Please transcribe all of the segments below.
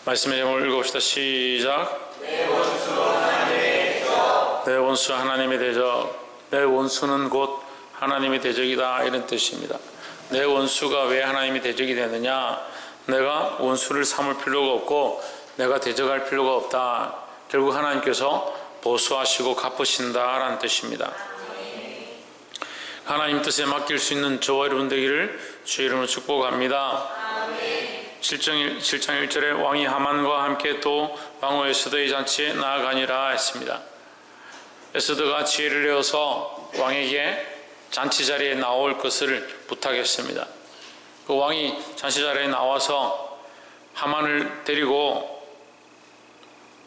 말씀의 제목을 읽읍시다. 시작. 내 원수 하나님의 대적. 내 원수 하나님의 대적. 내 원수는 곧 하나님의 대적이다, 이런 뜻입니다. 내 원수가 왜 하나님의 대적이 되느냐? 내가 원수를 삼을 필요가 없고 내가 대적할 필요가 없다. 결국 하나님께서 보수하시고 갚으신다라는 뜻입니다. 하나님 뜻에 맡길 수 있는 저와 여러분 되기를 주의 이름으로 축복합니다. 7장 1절에 왕이 하만과 함께 또 왕후 에스더의 잔치에 나아가니라 했습니다. 에스더가 지혜를 내어서 왕에게 잔치 자리에 나올 것을 부탁했습니다. 그 왕이 잔치 자리에 나와서 하만을 데리고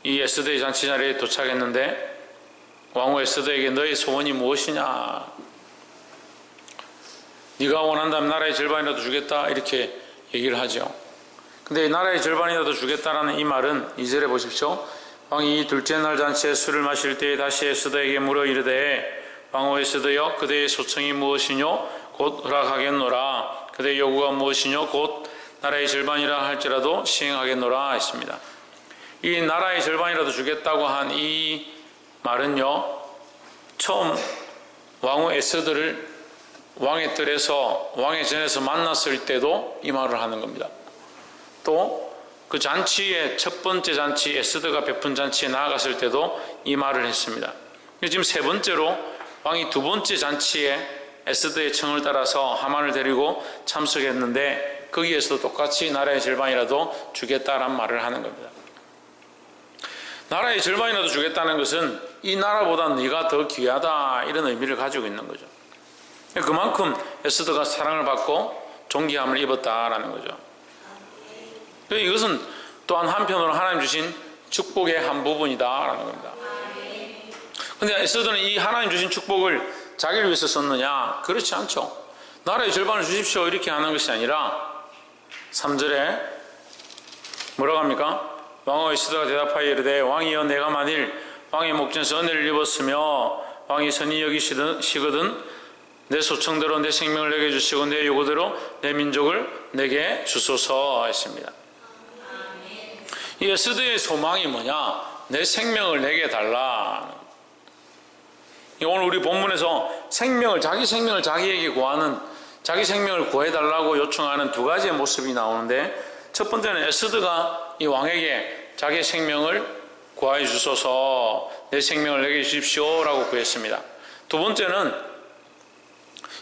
이 에스더의 잔치 자리에 도착했는데 왕후 에스더에게 너의 소원이 무엇이냐? 네가 원한다면 나라의 절반이라도 주겠다, 이렇게 얘기를 하죠. 근데 나라의 절반이라도 주겠다라는 이 말은 2절에 보십시오. 왕이 둘째 날 잔치에 술을 마실 때에 다시 에스더에게 물어 이르되 왕후 에스더여, 그대의 소청이 무엇이뇨? 곧 허락하겠노라. 그대의 요구가 무엇이뇨? 곧 나라의 절반이라 할지라도 시행하겠노라 했습니다. 이 나라의 절반이라도 주겠다고 한 이 말은요, 처음 왕후 에스더를 왕의 뜰에서 왕의 전에서 만났을 때도 이 말을 하는 겁니다. 또 그 잔치의 첫 번째 잔치, 에스더가 베푼 잔치에 나아갔을 때도 이 말을 했습니다. 지금 세 번째로 왕이 두 번째 잔치에 에스더의 청을 따라서 하만을 데리고 참석했는데 거기에서도 똑같이 나라의 절반이라도 주겠다라는 말을 하는 겁니다. 나라의 절반이라도 주겠다는 것은 이 나라보다 네가 더 귀하다, 이런 의미를 가지고 있는 거죠. 그만큼 에스더가 사랑을 받고 존귀함을 입었다라는 거죠. 이것은 또한 한편으로 하나님 주신 축복의 한 부분이다라는 겁니다. 그런데 에스더는 이 하나님 주신 축복을 자기를 위해서 썼느냐? 그렇지 않죠. 나라의 절반을 주십시오, 이렇게 하는 것이 아니라 3절에 뭐라고 합니까? 왕후 에스더가 대답하여 이르되 왕이여, 내가 만일 왕의 목전에서 은혜를 입었으며 왕이 선히 여기시거든 내 소청대로 내 생명을 내게 주시고 내 요구대로 내 민족을 내게 주소서 했습니다. 이 에스더의 소망이 뭐냐? 내 생명을 내게 달라. 오늘 우리 본문에서 자기 생명을 자기에게 구하는, 자기 생명을 구해달라고 요청하는 두 가지의 모습이 나오는데, 첫 번째는 에스더가 이 왕에게 자기 생명을 구하여 주소서, 내 생명을 내게 주십시오 라고 구했습니다. 두 번째는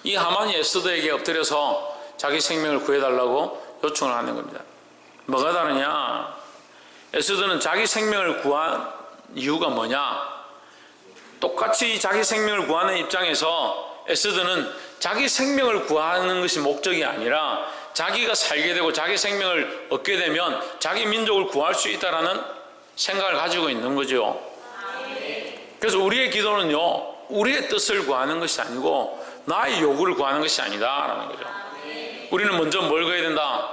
이 하만이 에스더에게 엎드려서 자기 생명을 구해달라고 요청을 하는 겁니다. 뭐가 다르냐? 에스더는 자기 생명을 구한 이유가 뭐냐? 똑같이 자기 생명을 구하는 입장에서 에스더는 자기 생명을 구하는 것이 목적이 아니라 자기가 살게 되고 자기 생명을 얻게 되면 자기 민족을 구할 수 있다는 생각을 가지고 있는 거죠. 그래서 우리의 기도는요, 우리의 뜻을 구하는 것이 아니고 나의 요구를 구하는 것이 아니다라는 거죠. 우리는 먼저 뭘 구해야 된다?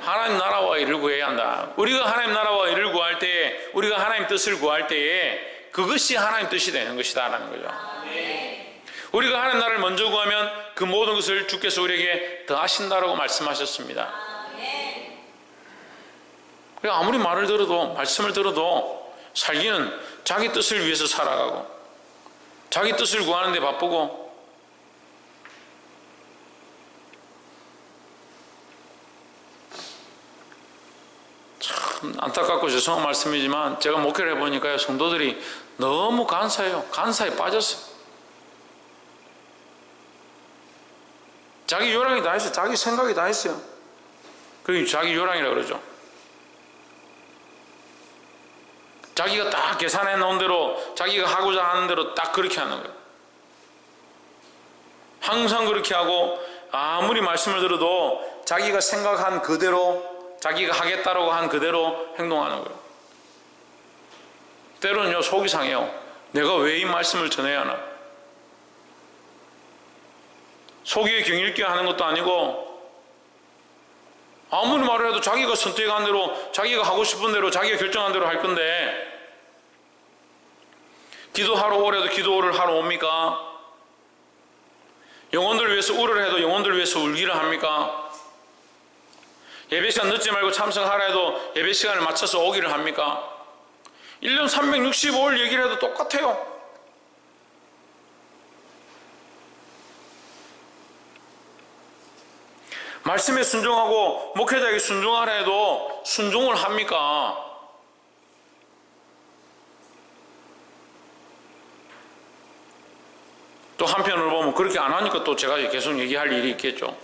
하나님 나라와 일을 구해야 한다. 우리가 하나님 나라와 일을 구할 때에, 우리가 하나님 뜻을 구할 때에 그것이 하나님 뜻이 되는 것이다라는 거죠. 우리가 하나님 나라를 먼저 구하면 그 모든 것을 주께서 우리에게 더하신다라고 말씀하셨습니다. 그러니까 아무리 말을 들어도, 말씀을 들어도 살기는 자기 뜻을 위해서 살아가고 자기 뜻을 구하는 데 바쁘고, 참 안타깝고 죄송한 말씀이지만 제가 목회를 해보니까요, 성도들이 너무 간사해요. 간사에 빠졌어요. 자기 요랑이 다 했어요. 자기 생각이 다 했어요. 그게 자기 요랑이라고 그러죠. 자기가 딱 계산해 놓은 대로, 자기가 하고자 하는 대로 딱 그렇게 하는 거예요. 항상 그렇게 하고, 아무리 말씀을 들어도 자기가 생각한 그대로, 자기가 하겠다라고 한 그대로 행동하는 거예요. 때로는요, 속이 상해요. 내가 왜 이 말씀을 전해야 하나? 속이 경일게 하는 것도 아니고, 아무리 말을 해도 자기가 선택한 대로, 자기가 하고 싶은 대로, 자기가 결정한 대로 할 건데, 기도하러 오래도 기도를 하러 옵니까? 영혼들을 위해서 울으려 해도 영혼들을 위해서 울기를 합니까? 예배 시간 늦지 말고 참석하라 해도 예배 시간을 맞춰서 오기를 합니까? 1년 365일 얘기를 해도 똑같아요. 말씀에 순종하고 목회자에게 순종하라 해도 순종을 합니까? 또 한편으로 보면 그렇게 안 하니까 또 제가 계속 얘기할 일이 있겠죠.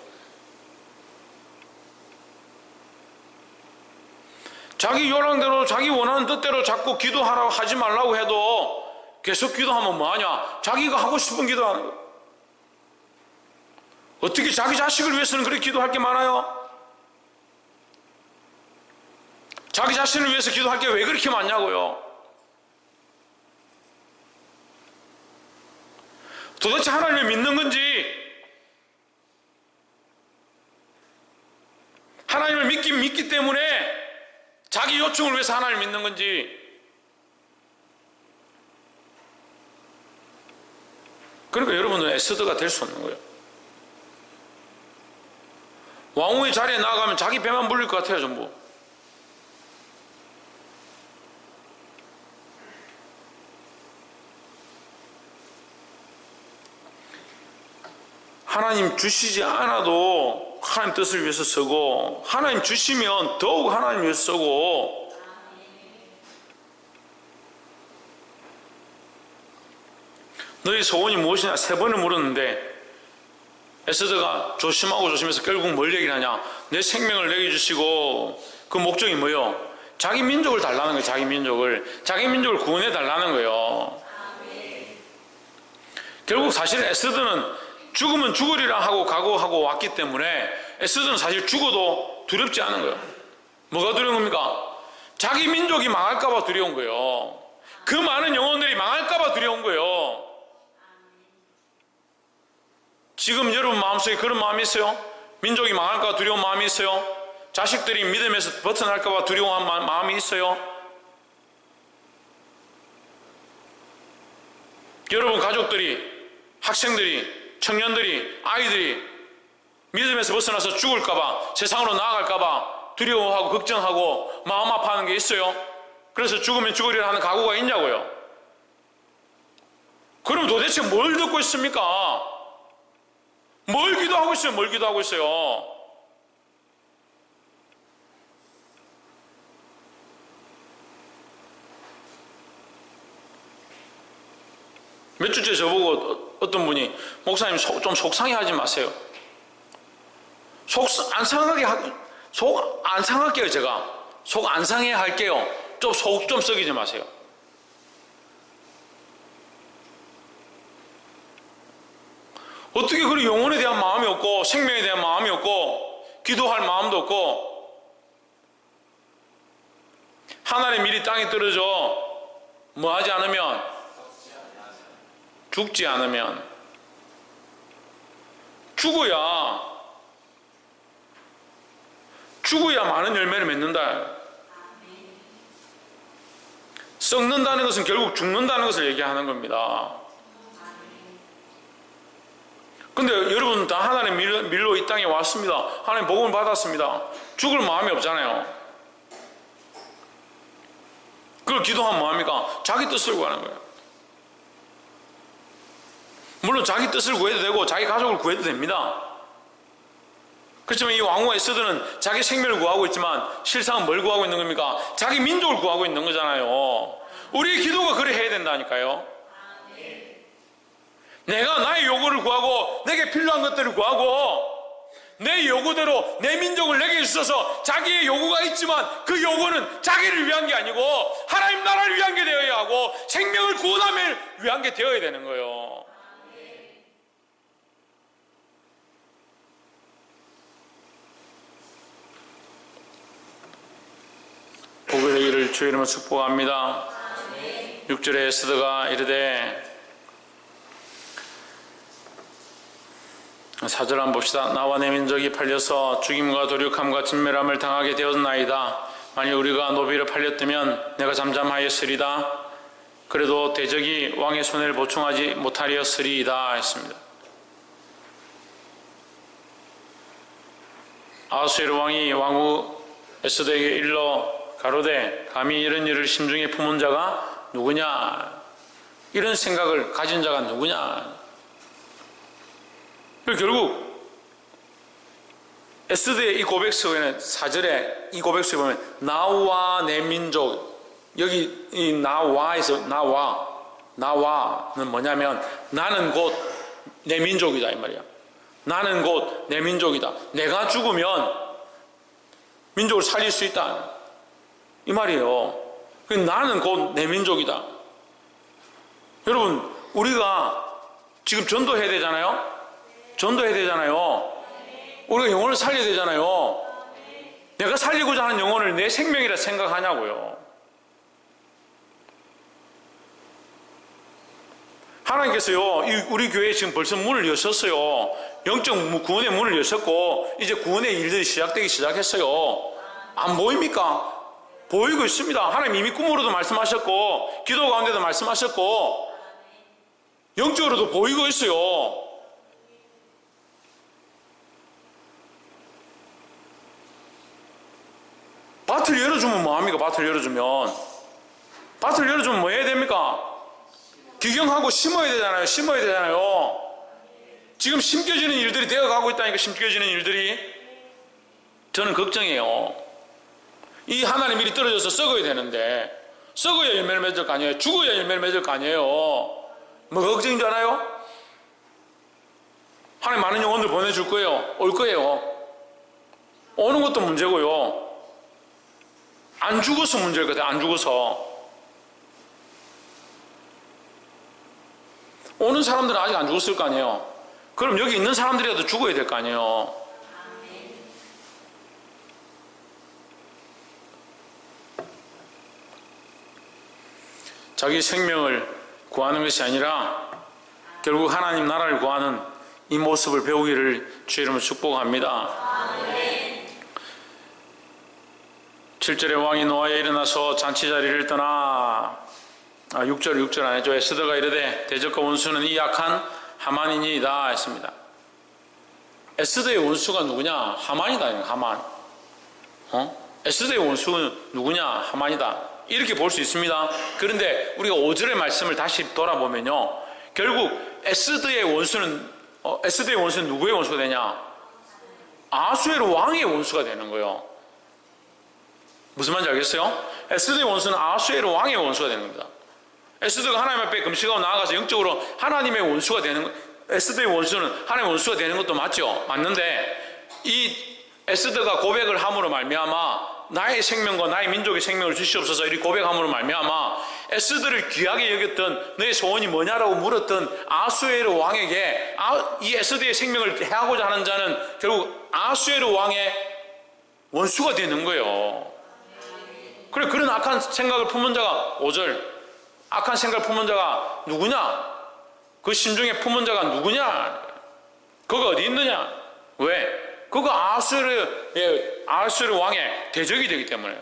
자기 요랑대로 자기 원하는 뜻대로 자꾸 기도하라고 하지 말라고 해도 계속 기도하면 뭐하냐? 자기가 하고 싶은 기도하는 거예요. 어떻게 자기 자식을 위해서는 그렇게 기도할 게 많아요? 자기 자신을 위해서 기도할 게 왜 그렇게 많냐고요? 도대체 하나님을 믿는 건지, 하나님을 믿기 때문에 자기 요청을 위해서 하나님을 믿는 건지. 그러니까 여러분은 에스더가 될 수 없는 거예요. 왕후의 자리에 나아가면 자기 배만 불릴 것 같아요, 전부. 하나님 주시지 않아도 하나님 뜻을 위해서 쓰고, 하나님 주시면 더욱 하나님 위해서 쓰고, 너희 소원이 무엇이냐 3번을 물었는데 에스더가 조심하고 조심해서 결국 뭘 얘기를 하냐? 내 생명을 내게 주시고, 그 목적이 뭐예요? 자기 민족을 달라는 거예요. 자기 민족을 구원해 달라는 거예요. 결국 사실 에스더는 죽으면 죽으리라 하고 각오하고 왔기 때문에 에스더는 사실 죽어도 두렵지 않은 거예요. 뭐가 두려운 겁니까? 자기 민족이 망할까봐 두려운 거예요. 그 많은 영혼들이 망할까봐 두려운 거예요. 지금 여러분 마음속에 그런 마음이 있어요? 민족이 망할까 두려운 마음이 있어요? 자식들이 믿음에서 벗어날까봐 두려운 마음이 있어요? 여러분 가족들이, 학생들이, 청년들이, 아이들이 믿음에서 벗어나서 죽을까봐, 세상으로 나아갈까봐 두려워하고 걱정하고 마음 아파하는 게 있어요? 그래서 죽으면 죽으리라 하는 각오가 있냐고요? 그럼 도대체 뭘 듣고 있습니까? 뭘 기도하고 있어요? 뭘 기도하고 있어요? 몇 주째 저보고 어떤 분이 목사님 좀 속상해 하지 마세요. 속 안 상할게요. 제가 속 안 상해 할게요. 좀 속 좀 썩이지 마세요. 어떻게 그리 영혼에 대한 마음이 없고 생명에 대한 마음이 없고 기도할 마음도 없고 하나님의 밀이 땅에 떨어져 뭐 하지 않으면, 죽지 않으면, 죽어야 많은 열매를 맺는다. 썩는다는 것은 결국 죽는다는 것을 얘기하는 겁니다. 근데 여러분 다 하나님 밀로 이 땅에 왔습니다. 하나님 복음을 받았습니다. 죽을 마음이 없잖아요. 그걸 기도하면 뭐합니까? 자기 뜻을 구하는 거예요. 물론 자기 뜻을 구해도 되고 자기 가족을 구해도 됩니다. 그렇지만 이 왕후와 에스더는 자기 생명을 구하고 있지만 실상은 뭘 구하고 있는 겁니까? 자기 민족을 구하고 있는 거잖아요. 우리의 기도가 그래 해야 된다니까요. 내가 나의 요구를 구하고 내게 필요한 것들을 구하고 내 요구대로 내 민족을 내게 주셔서 자기의 요구가 있지만 그 요구는 자기를 위한 게 아니고 하나님 나라를 위한 게 되어야 하고 생명을 구원함을 위한 게 되어야 되는 거예요. 복을 되기를 주의 이름으로 축복합니다. 6절에 에스더가 이르되, 4절 한번 봅시다. 나와 내 민족이 팔려서 죽임과 도륙함과 진멸함을 당하게 되었나이다. 만일 우리가 노비로 팔렸다면 내가 잠잠하였으리다. 그래도 대적이 왕의 손해를 보충하지 못하리였으리이다 했습니다. 아하수에로 왕이 왕후 에스더에게 일러 가로되 감히 이런 일을 심중에 품은 자가 누구냐, 이런 생각을 가진 자가 누구냐. 결국 에스더의 이 고백 속에는 4절에 이 고백 속에 보면 나와 내 민족, 여기 이 나와에서 나와는 뭐냐면 나는 곧 내 민족이다 이 말이야. 나는 곧 내 민족이다. 내가 죽으면 민족을 살릴 수 있다 이 말이에요. 나는 곧 내 민족이다. 여러분, 우리가 지금 전도해야 되잖아요. 전도해야 되잖아요. 우리가 영혼을 살려야 되잖아요. 내가 살리고자 하는 영혼을 내 생명이라 생각하냐고요. 하나님께서요, 우리 교회에 지금 벌써 문을 여셨어요. 영적 구원의 문을 여셨고 이제 구원의 일들이 시작되기 시작했어요. 안 보입니까? 보이고 있습니다. 하나님 이미 꿈으로도 말씀하셨고 기도 가운데도 말씀하셨고 영적으로도 보이고 있어요. 밭을 열어주면 뭐합니까? 밭을 열어주면 뭐 해야 됩니까? 기경하고 심어야 되잖아요. 심어야 되잖아요. 지금 심겨지는 일들이 되어가고 있다니까. 심겨지는 일들이 저는 걱정이에요. 이 하나님 일이 떨어져서 썩어야 되는데 썩어야 열매를 맺을 거 아니에요. 죽어야 열매를 맺을 거 아니에요. 뭐 걱정인 줄 알아요? 하나님 많은 영혼들 보내줄 거예요. 올 거예요. 오는 것도 문제고요. 안 죽어서 문제일 것 같아요. 안 죽어서. 오는 사람들은 아직 안 죽었을 거 아니에요. 그럼 여기 있는 사람들이라도 죽어야 될 거 아니에요. 자기 생명을 구하는 것이 아니라 결국 하나님 나라를 구하는 이 모습을 배우기를 주의 이름으로 축복합니다. 7절에 왕이 노아에 일어나서 잔치자리를 떠나 6절 안에죠. 에스더가 이르되 대적과 원수는 이 악한 하만이니이다 했습니다. 에스더의 원수가 누구냐? 하만이다. 하만. 에스더의 원수는 누구냐? 하만이다. 이렇게 볼 수 있습니다. 그런데 우리가 5절의 말씀을 다시 돌아보면요, 결국 에스더의 원수는 누구의 원수가 되냐? 아하수에로 왕의 원수가 되는 거예요. 무슨 말인지 알겠어요? 에스더의 원수는 아하수에로 왕의 원수가 되는 겁니다. 에스더가 하나님 앞에 금식하고 나아가서 영적으로 하나님의 원수가 되는 것, 에스더의 원수는 하나님의 원수가 되는 것도 맞죠. 맞는데 이 에스더가 고백을 함으로 말미암아 나의 생명과 나의 민족의 생명을 주시옵소서 이렇게 고백함으로 말미암아 에스더를 귀하게 여겼던 너의 소원이 뭐냐라고 물었던 아하수에로 왕에게 이 에스더의 생명을 해하고자 하는 자는 결국 아하수에로 왕의 원수가 되는 거예요. 그래, 그런 악한 생각을 품은 자가 5절 악한 생각을 품은 자가 누구냐? 그 심중에 품은 자가 누구냐? 그가 어디 있느냐? 왜? 그가 아하수에로 왕의 대적이 되기 때문에요.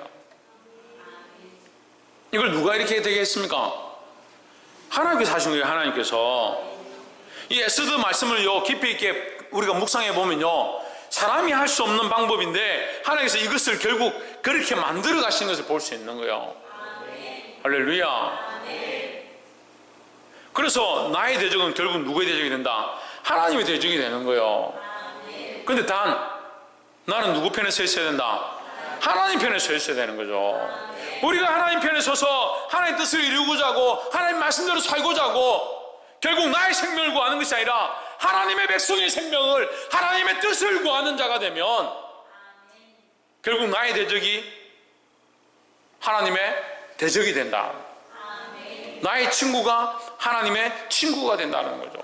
이걸 누가 이렇게 되게 했습니까? 하나님께서 하신 거예요. 하나님께서. 이 에스더 말씀을 깊이 있게 우리가 묵상해 보면요, 사람이 할 수 없는 방법인데 하나님께서 이것을 결국 그렇게 만들어 가신 것을 볼 수 있는 거예요. 할렐루야. 그래서 나의 대적은 결국 누구의 대적이 된다? 하나님의 대적이 되는 거예요. 그런데 나는 누구 편에 서 있어야 된다? 하나님 편에 서 있어야 되는 거죠. 우리가 하나님 편에 서서 하나님의 뜻을 이루고자 하고 하나님 말씀대로 살고자 하고 결국 나의 생명을 구하는 것이 아니라 하나님의 백성의 생명을, 하나님의 뜻을 구하는 자가 되면 결국 나의 대적이 하나님의 대적이 된다. 나의 친구가 하나님의 친구가 된다는 거죠.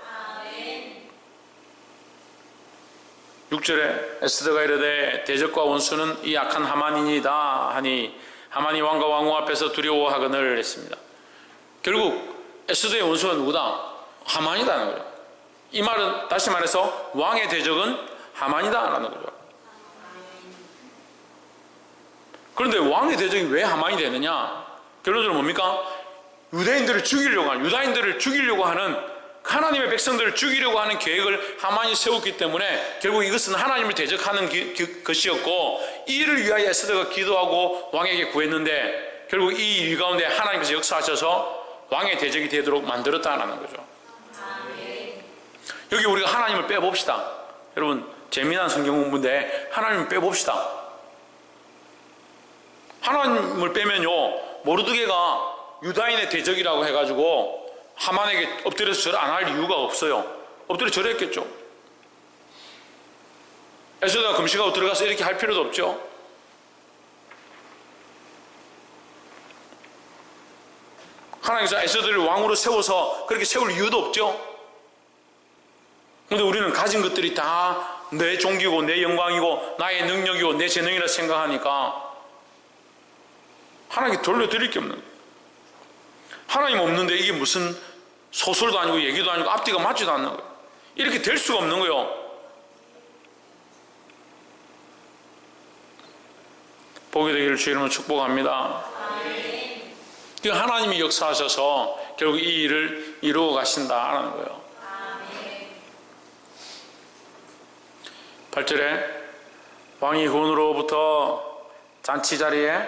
6절에 에스더가 이르되 대적과 원수는 이 악한 하만이니이다 하니 하만이 왕과 왕후 앞에서 두려워하거늘 했습니다. 결국 에스더의 원수가 누구다? 하만이다는 거죠. 이 말은 다시 말해서 왕의 대적은 하만이다라는 거죠. 그런데 왕의 대적이 왜 하만이 되느냐? 결론적으로 뭡니까? 유다인들을 죽이려고 하는 하나님의 백성들을 죽이려고 하는 계획을 하만이 세웠기 때문에 결국 이것은 하나님을 대적하는 것이었고, 이 일을 위하여 에스더가 기도하고 왕에게 구했는데 결국 이 일 가운데 하나님께서 역사하셔서 왕의 대적이 되도록 만들었다는 거죠. 여기 우리가 하나님을 빼봅시다. 여러분, 재미난 성경 공부인데 하나님을 빼봅시다. 하나님을 빼면요, 모르드게가 유다인의 대적이라고 해가지고 하만에게 엎드려서 절 안 할 이유가 없어요. 엎드려 절했겠죠. 에스더가 금식하고 들어가서 이렇게 할 필요도 없죠. 하나님께서 에스더를 왕으로 세워서 그렇게 세울 이유도 없죠. 그런데 우리는 가진 것들이 다 내 종기고 내 영광이고 나의 능력이고 내 재능이라 생각하니까 하나님께 돌려드릴 게 없는 거예요. 하나님 없는데 이게 무슨 소설도 아니고 얘기도 아니고 앞뒤가 맞지도 않는 거예요. 이렇게 될 수가 없는 거예요. 복이 되기를 주 이름으로 축복합니다. 하나님이 역사하셔서 결국 이 일을 이루어 가신다라는 거예요. 8절에 왕이 혼으로부터 잔치 자리에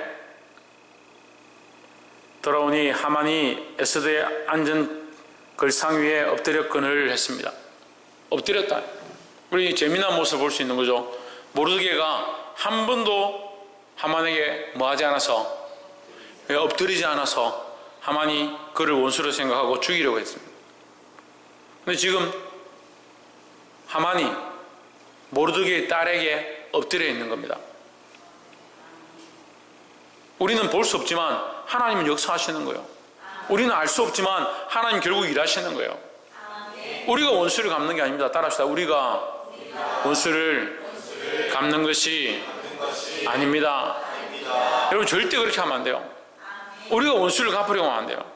돌아오니 하만이 에스더의 앉은 걸상 위에 엎드렸건을 했습니다. 엎드렸다. 우리 재미난 모습을 볼 수 있는 거죠. 모르드게가 한 번도 하만에게 뭐하지 않아서, 엎드리지 않아서 하만이 그를 원수로 생각하고 죽이려고 했습니다. 근데 지금 하만이 모르드게의 딸에게 엎드려 있는 겁니다. 우리는 볼 수 없지만 하나님은 역사하시는 거예요. 우리는 알 수 없지만 하나님 결국 일하시는 거예요. 우리가 원수를 갚는 게 아닙니다. 따라합시다. 우리가 원수를 갚는 것이 아닙니다. 여러분, 절대 그렇게 하면 안 돼요. 우리가 원수를 갚으려고 하면 안 돼요.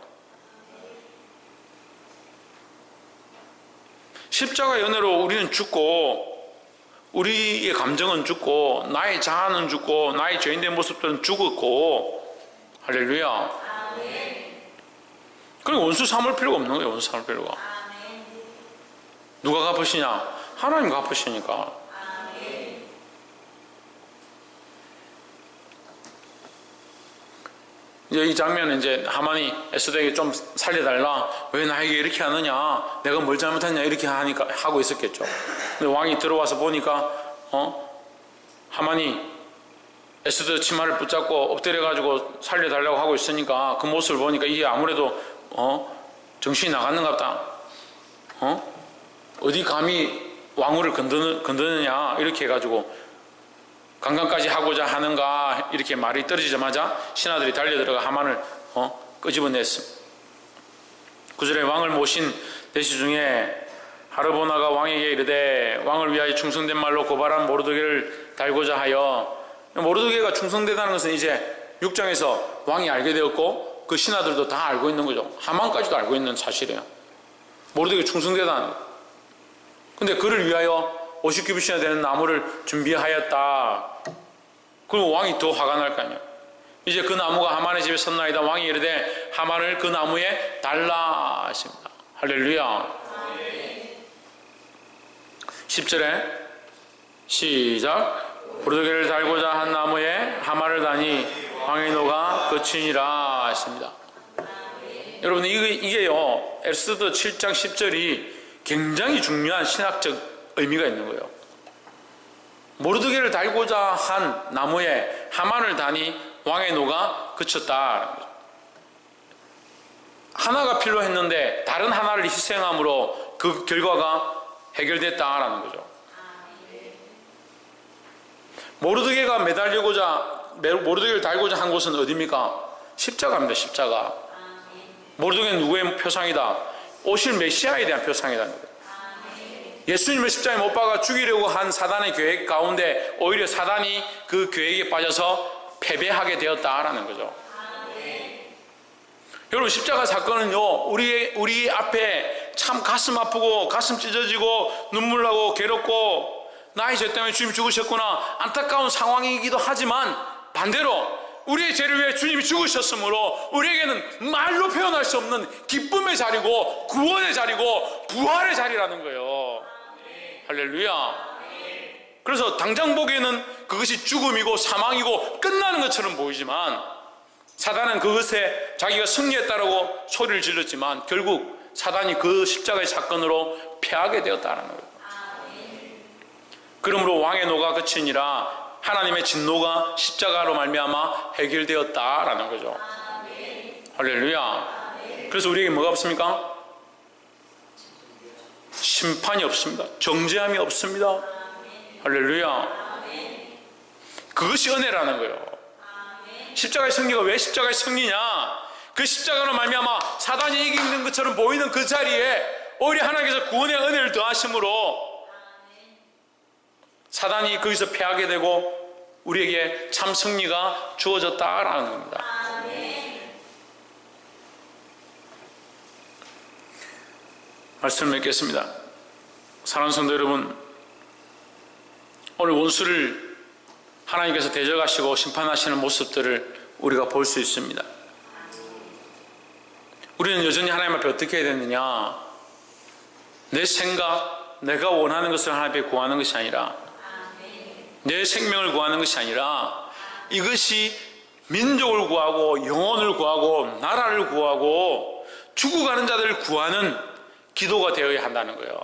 십자가 연애로 우리는 죽고, 우리의 감정은 죽고, 나의 자아는 죽고, 나의 죄인된 모습들은 죽었고, 할렐루야. 그리고 원수 삼을 필요가 없는 거예요. 원수 삼을 필요가. 누가 갚으시냐? 하나님 갚으시니까. 이제 이 장면은 이제 하만이 에스더에게 좀 살려달라. 왜 나에게 이렇게 하느냐? 내가 뭘 잘못했냐? 이렇게 하니까 하고 있었겠죠. 근데 왕이 들어와서 보니까 하만이 에스더 치마를 붙잡고 엎드려가지고 살려달라고 하고 있으니까 그 모습을 보니까 이게 아무래도 정신이 나갔는가 보다. 어디 감히 왕후를 건드느냐 이렇게 해가지고 강간까지 하고자 하는가 이렇게 말이 떨어지자마자 신하들이 달려들어가 하만을 끄집어냈습니다. 9절에 왕을 모신 대시 중에 하르보나가 왕에게 이르되 왕을 위하여 충성된 말로 고발한 모르드게를 달고자 하여, 모르드게가 충성되다는 것은 이제 6장에서 왕이 알게 되었고 그 신하들도 다 알고 있는 거죠. 하만까지도 알고 있는 사실이에요. 모르드게 충성되다는 거예요. 근데 그를 위하여 50규빗이나 되는 나무를 준비하였다. 그럼 왕이 더 화가 날 거 아니에요. 이제 그 나무가 하만의 집에 섰나이다. 왕이 이르되 하만을 그 나무에 달라 하십니다. 할렐루야. 10절에 시작. 모르드게를 달고자 한 나무에 하만을 다니 왕의 노가 그치니라 하십니다. 여러분, 이게요, 에스더 7장 10절이 굉장히 중요한 신학적 의미가 있는 거예요. 모르드게를 달고자 한 나무에 하만을 다니 왕의 노가 그쳤다. 하나가 필요했는데 다른 하나를 희생함으로 그 결과가 해결됐다라는 거죠. 모르드게가 모르드게를 달고자 한 곳은 어디입니까? 십자가입니다. 십자가. 모르드게는 누구의 표상이다? 오실 메시아에 대한 표상이라는 거예요. 예수님을 십자가에 못 박아 죽이려고 한 사단의 계획 가운데 오히려 사단이 그 계획에 빠져서 패배하게 되었다라는 거죠. 여러분, 십자가 사건은요, 우리 앞에 참 가슴 아프고 가슴 찢어지고 눈물 나고 괴롭고 나의 죄 때문에 주님 죽으셨구나 안타까운 상황이기도 하지만 반대로 우리의 죄를 위해 주님이 죽으셨으므로 우리에게는 말로 표현할 수 없는 기쁨의 자리고 구원의 자리고 부활의 자리라는 거예요. 할렐루야. 그래서 당장 보기에는 그것이 죽음이고 사망이고 끝나는 것처럼 보이지만 사단은 그것에 자기가 승리했다라고 소리를 질렀지만 결국 사단이 그 십자가의 사건으로 패하게 되었다는 거예요. 그러므로 왕의 노가 그치니라 하나님의 진노가 십자가로 말미암아 해결되었다라는 거죠. 할렐루야. 그래서 우리에게 뭐가 없습니까? 심판이 없습니다. 정죄함이 없습니다. 할렐루야. 그것이 은혜라는 거예요. 십자가의 승리가 왜 십자가의 승리냐? 그 십자가로 말미암아 사단이 이기는 것처럼 보이는 그 자리에 오히려 하나님께서 구원의 은혜를 더하심으로 사단이 거기서 패하게 되고 우리에게 참 승리가 주어졌다라는 겁니다. 말씀을 맺겠습니다. 사랑하는 성도 여러분, 오늘 원수를 하나님께서 대적하시고 심판하시는 모습들을 우리가 볼 수 있습니다. 우리는 여전히 하나님 앞에 어떻게 해야 되느냐? 내 생각, 내가 원하는 것을 하나님 앞에 구하는 것이 아니라 내 생명을 구하는 것이 아니라 이것이 민족을 구하고 영혼을 구하고 나라를 구하고 죽어가는 자들을 구하는 기도가 되어야 한다는 거예요.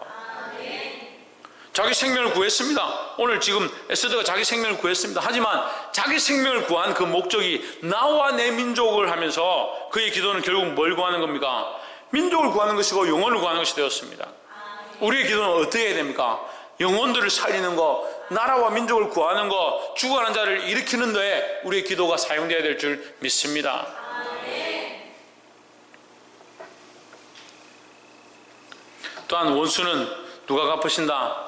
자기 생명을 구했습니다. 오늘 지금 에스더가 자기 생명을 구했습니다. 하지만 자기 생명을 구한 그 목적이 나와 내 민족을 하면서 그의 기도는 결국 뭘 구하는 겁니까? 민족을 구하는 것이고 영혼을 구하는 것이 되었습니다. 우리의 기도는 어떻게 해야 됩니까? 영혼들을 살리는 거, 나라와 민족을 구하는 거, 죽어가는 자를 일으키는 데에 우리의 기도가 사용되어야 될 줄 믿습니다. 또한 원수는 누가 갚으신다?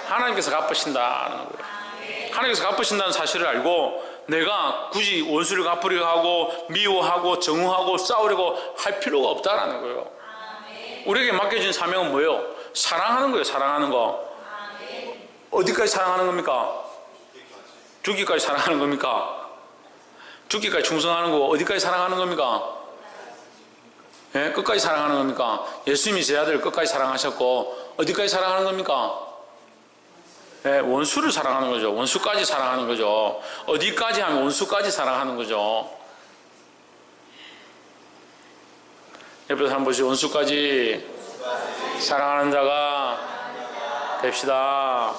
하나님께서 갚으신다는 거예요. 하나님께서 갚으신다는 사실을 알고 내가 굳이 원수를 갚으려고 하고 미워하고 정오하고 싸우려고 할 필요가 없다라는 거예요. 우리에게 맡겨진 사명은 뭐예요? 사랑하는 거예요. 사랑하는 거. 어디까지 사랑하는 겁니까? 죽기까지 사랑하는 겁니까? 죽기까지 충성하는 거 어디까지 사랑하는 겁니까? 예? 끝까지 사랑하는 겁니까? 예수님이 제 아들을 끝까지 사랑하셨고 어디까지 사랑하는 겁니까? 예, 원수를 사랑하는 거죠. 원수까지 사랑하는 거죠. 어디까지 하면 원수까지 사랑하는 거죠. 옆에서 한 번씩 원수까지 사랑하는 자가 됩시다.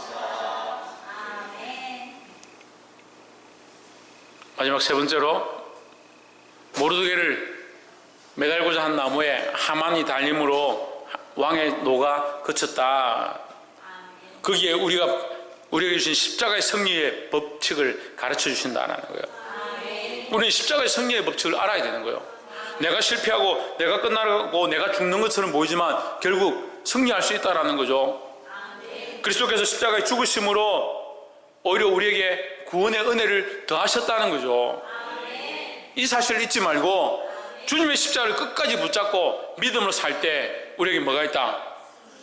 마지막 세 번째로 모르드게를 매달고자 한 나무에 하만이 달림으로 왕의 노가 그쳤다. 거기에 우리에게 주신 십자가의 승리의 법칙을 가르쳐 주신다는 거예요. 우리는 십자가의 승리의 법칙을 알아야 되는 거예요. 내가 실패하고 내가 끝나고 내가 죽는 것처럼 보이지만 결국 승리할 수 있다는 거죠. 그리스도께서 십자가에 죽으심으로 오히려 우리에게 구원의 은혜를 더하셨다는 거죠. 이 사실을 잊지 말고 주님의 십자가를 끝까지 붙잡고 믿음으로 살 때 우리에게 뭐가 있다?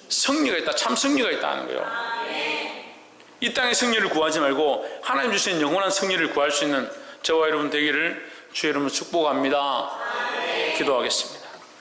승리가 있다. 참 승리가 있다는 거예요. 이 땅의 승리를 구하지 말고 하나님 주신 영원한 승리를 구할 수 있는 저와 여러분 되기를 주의 이름으로 축복합니다. 기도하겠습니다.